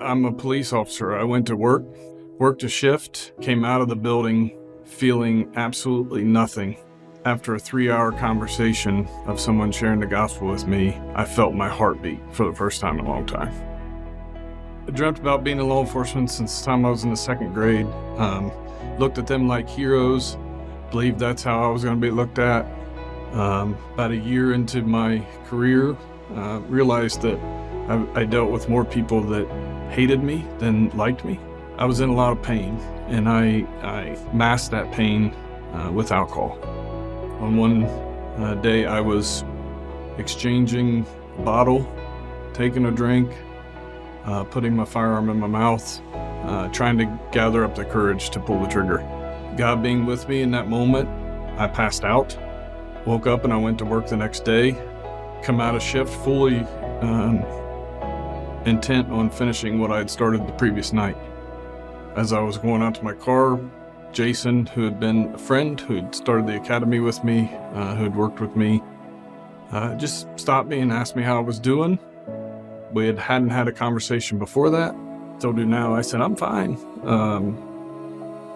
I'm a police officer. I went to work, worked a shift, came out of the building feeling absolutely nothing. After a 3-hour conversation of someone sharing the gospel with me, I felt my heartbeat for the first time in a long time. I dreamt about being in law enforcement since the time I was in the 2nd grade. Looked at them like heroes, believed that's how I was going to be looked at. About a year into my career, realized that I dealt with more people that hated me than liked me. I was in a lot of pain, and I masked that pain with alcohol. On one day, I was exchanging a bottle, taking a drink, putting my firearm in my mouth, trying to gather up the courage to pull the trigger. God being with me in that moment, I passed out, woke up, and I went to work the next day, come out of shift fully intent on finishing what I had started the previous night. As I was going out to my car, Jason, who had been a friend, who had started the academy with me, who had worked with me, just stopped me and asked me how I was doing. We hadn't had a conversation before that. Still do now. I said, I'm fine.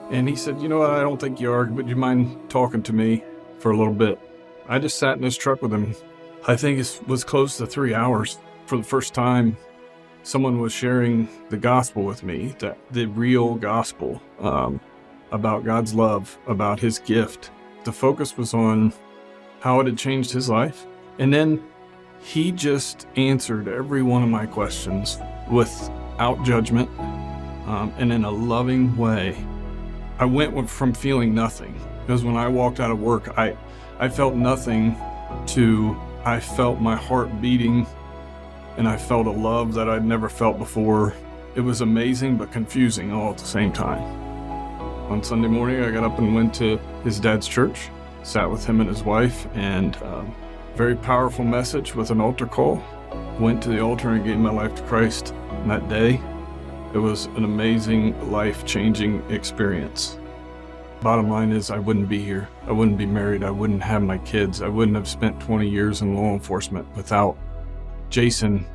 And he said, you know what, I don't think you are, but do you mind talking to me for a little bit? I just sat in his truck with him. I think it was close to 3 hours. For the first time, someone was sharing the gospel with me, the real gospel, about God's love, about his gift. The focus was on how it had changed his life. And then he just answered every one of my questions without judgment, and in a loving way. I went from feeling nothing, because when I walked out of work, I felt nothing, to I felt my heart beating, and I felt a love that I'd never felt before. It was amazing but confusing all at the same time. On Sunday morning, I got up and went to his dad's church, sat with him and his wife, and very powerful message with an altar call. Went to the altar and gave my life to Christ. And that day, it was an amazing, life-changing experience. Bottom line is, I wouldn't be here. I wouldn't be married. I wouldn't have my kids. I wouldn't have spent 20 years in law enforcement without Jason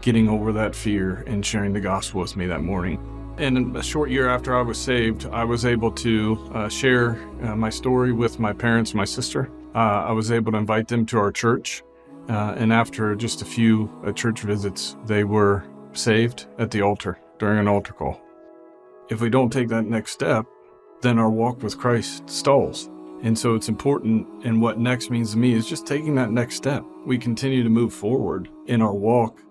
getting over that fear and sharing the gospel with me that morning. And a short year after I was saved, I was able to share my story with my parents and my sister. I was able to invite them to our church. And after just a few church visits, they were saved at the altar during an altar call. If we don't take that next step, then our walk with Christ stalls. And so it's important, and what next means to me is just taking that next step. We continue to move forward in our walk